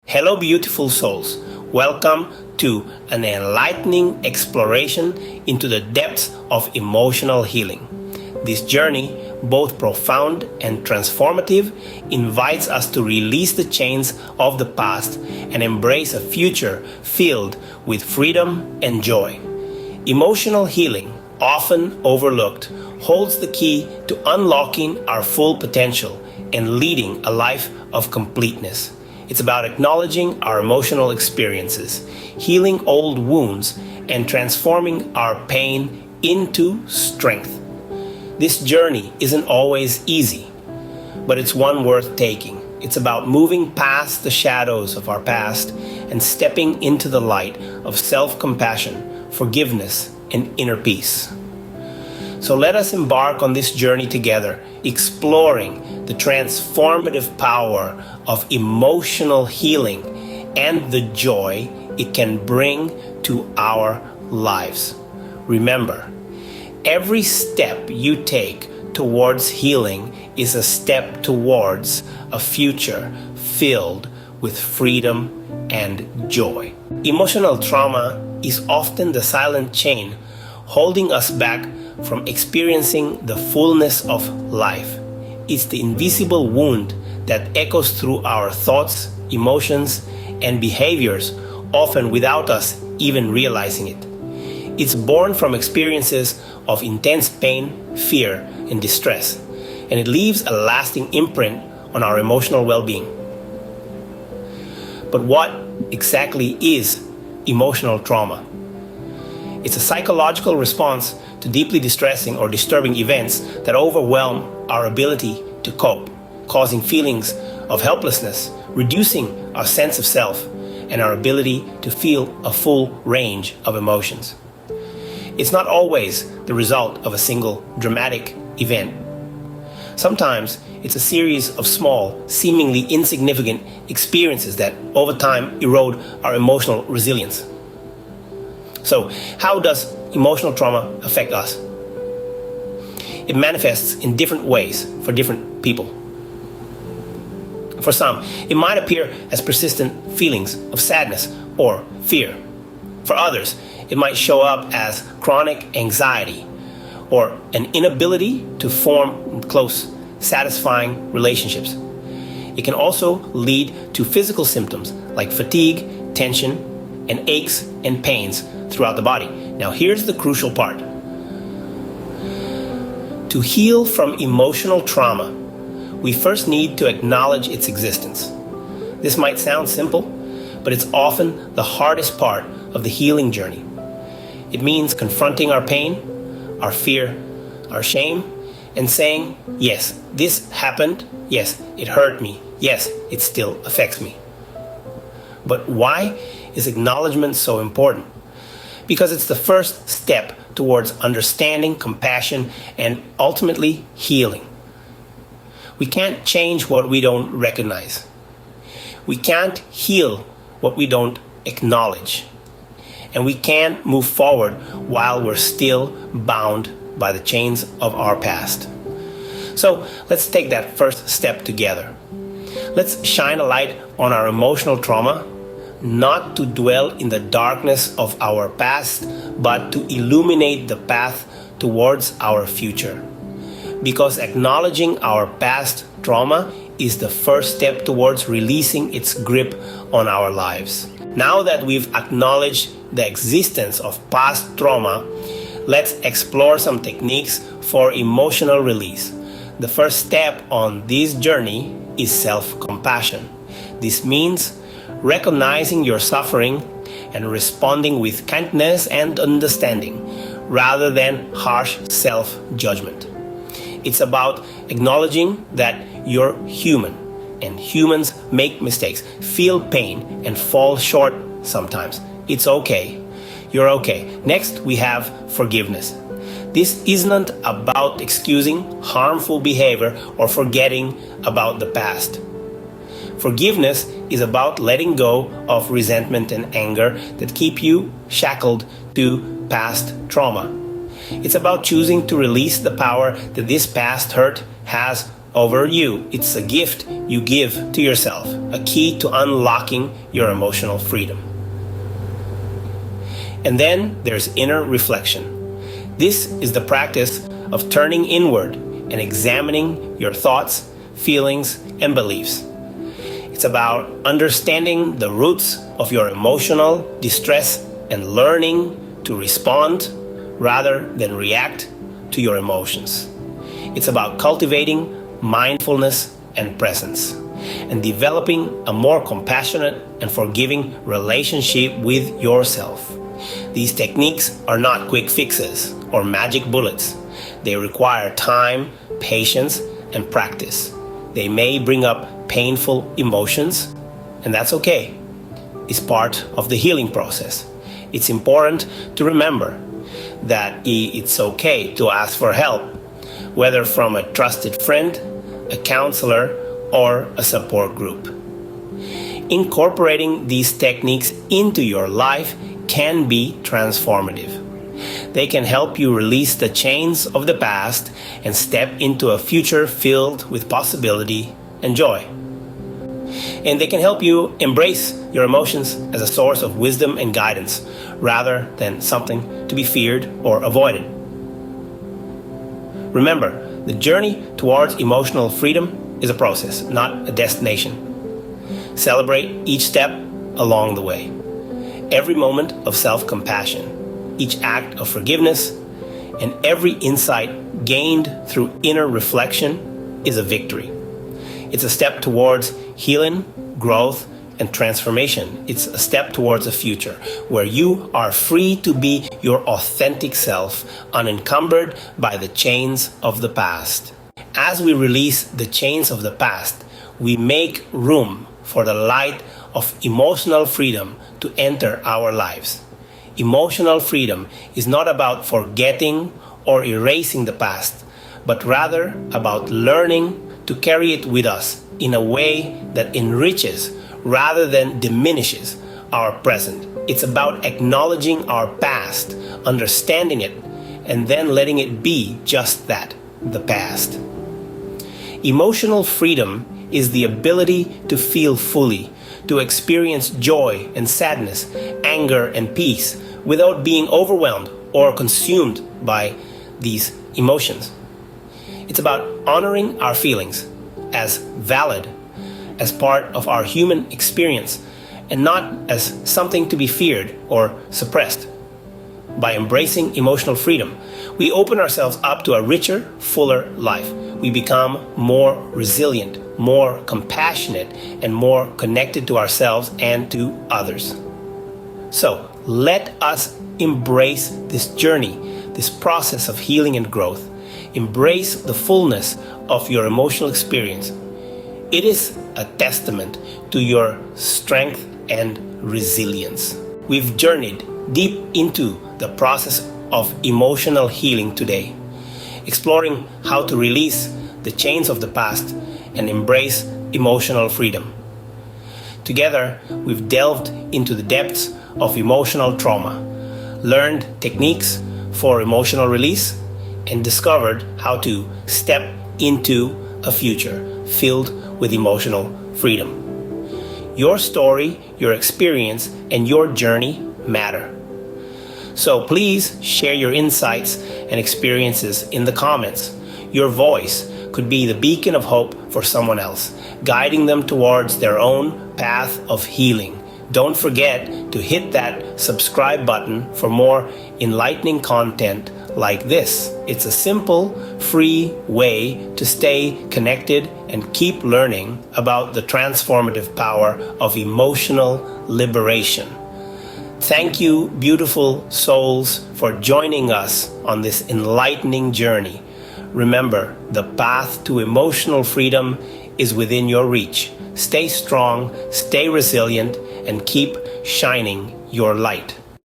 Hello, beautiful souls. Welcome to an enlightening exploration into the depths of emotional healing. This journey, both profound and transformative, invites us to release the chains of the past and embrace a future filled with freedom and joy. Emotional healing, often overlooked, holds the key to unlocking our full potential and leading a life of completeness. It's about acknowledging our emotional experiences, healing old wounds, and transforming our pain into strength. This journey isn't always easy, but it's one worth taking. It's about moving past the shadows of our past and stepping into the light of self-compassion, forgiveness, and inner peace. So let us embark on this journey together, exploring the transformative power of emotional healing and the joy it can bring to our lives. Remember, every step you take towards healing is a step towards a future filled with freedom and joy. Emotional trauma is often the silent chain holding us back from experiencing the fullness of life. It's the invisible wound that echoes through our thoughts, emotions, and behaviors, often without us even realizing it. It's born from experiences of intense pain, fear, and distress, and it leaves a lasting imprint on our emotional well-being. But what exactly is emotional trauma? It's a psychological response to deeply distressing or disturbing events that overwhelm our ability to cope, causing feelings of helplessness, reducing our sense of self, and our ability to feel a full range of emotions. It's not always the result of a single dramatic event. Sometimes it's a series of small, seemingly insignificant experiences that over time erode our emotional resilience. So, how does emotional trauma affect us? It manifests in different ways for different people. For some, it might appear as persistent feelings of sadness or fear. For others, it might show up as chronic anxiety or an inability to form close, satisfying relationships. It can also lead to physical symptoms like fatigue, tension, and aches and pains throughout the body. Now, here's the crucial part. To heal from emotional trauma, we first need to acknowledge its existence. This might sound simple, but it's often the hardest part of the healing journey. It means confronting our pain, our fear, our shame, and saying, yes, this happened. Yes, it hurt me. Yes, it still affects me. But why is acknowledgement so important? Because it's the first step towards understanding, compassion, and ultimately healing. We can't change what we don't recognize. We can't heal what we don't acknowledge. And we can't move forward while we're still bound by the chains of our past. So let's take that first step together. Let's shine a light on our emotional trauma, not to dwell in the darkness of our past, but to illuminate the path towards our future. Because acknowledging our past trauma is the first step towards releasing its grip on our lives. Now that we've acknowledged the existence of past trauma, let's explore some techniques for emotional release. The first step on this journey is self-compassion. This means recognizing your suffering and responding with kindness and understanding rather than harsh self-judgment. It's about acknowledging that you're human and humans make mistakes, feel pain, and fall short sometimes. It's okay. You're okay. Next, we have forgiveness. This isn't about excusing harmful behavior or forgetting about the past. Forgiveness is about letting go of resentment and anger that keep you shackled to past trauma. It's about choosing to release the power that this past hurt has over you. It's a gift you give to yourself. a key to unlocking your emotional freedom. And then there's inner reflection. This is the practice of turning inward and examining your thoughts, feelings, and beliefs. It's about understanding the roots of your emotional distress and learning to respond rather than react to your emotions. It's about cultivating mindfulness and presence and developing a more compassionate and forgiving relationship with yourself. These techniques are not quick fixes or magic bullets. They require time, patience, and practice. They may bring up painful emotions, and that's okay. It's part of the healing process. It's important to remember that it's okay to ask for help, whether from a trusted friend, a counselor, or a support group. Incorporating these techniques into your life can be transformative. They can help you release the chains of the past and step into a future filled with possibility and joy. And they can help you embrace your emotions as a source of wisdom and guidance, rather than something to be feared or avoided. Remember, the journey towards emotional freedom is a process, not a destination. Celebrate each step along the way. Every moment of self-compassion, each act of forgiveness, and every insight gained through inner reflection is a victory. It's a step towards healing, growth, and transformation. It's a step towards a future where you are free to be your authentic self, unencumbered by the chains of the past. As we release the chains of the past, we make room for the light of emotional freedom to enter our lives. Emotional freedom is not about forgetting or erasing the past, but rather about learning to carry it with us in a way that enriches rather than diminishes our present. It's about acknowledging our past, understanding it, and then letting it be just that, the past. Emotional freedom is the ability to feel fully, to experience joy and sadness, anger and peace, without being overwhelmed or consumed by these emotions. It's about honoring our feelings as valid, as part of our human experience, and not as something to be feared or suppressed. By embracing emotional freedom, we open ourselves up to a richer, fuller life. We become more resilient, more compassionate, and more connected to ourselves and to others. So, let us embrace this journey, this process of healing and growth. Embrace the fullness of your emotional experience. It is a testament to your strength and resilience. We've journeyed deep into the process of emotional healing today, exploring how to release the chains of the past and embrace emotional freedom. Together, we've delved into the depths of emotional trauma, learned techniques for emotional release, and discovered how to step into a future filled with emotional freedom. Your story, your experience, and your journey matter. So please share your insights and experiences in the comments. Your voice could be the beacon of hope for someone else, guiding them towards their own path of healing. Don't forget to hit that subscribe button for more enlightening content like this. It's a simple, free way to stay connected and keep learning about the transformative power of emotional liberation. Thank you, beautiful souls, for joining us on this enlightening journey. Remember, the path to emotional freedom is within your reach. Stay strong, stay resilient, and keep shining your light.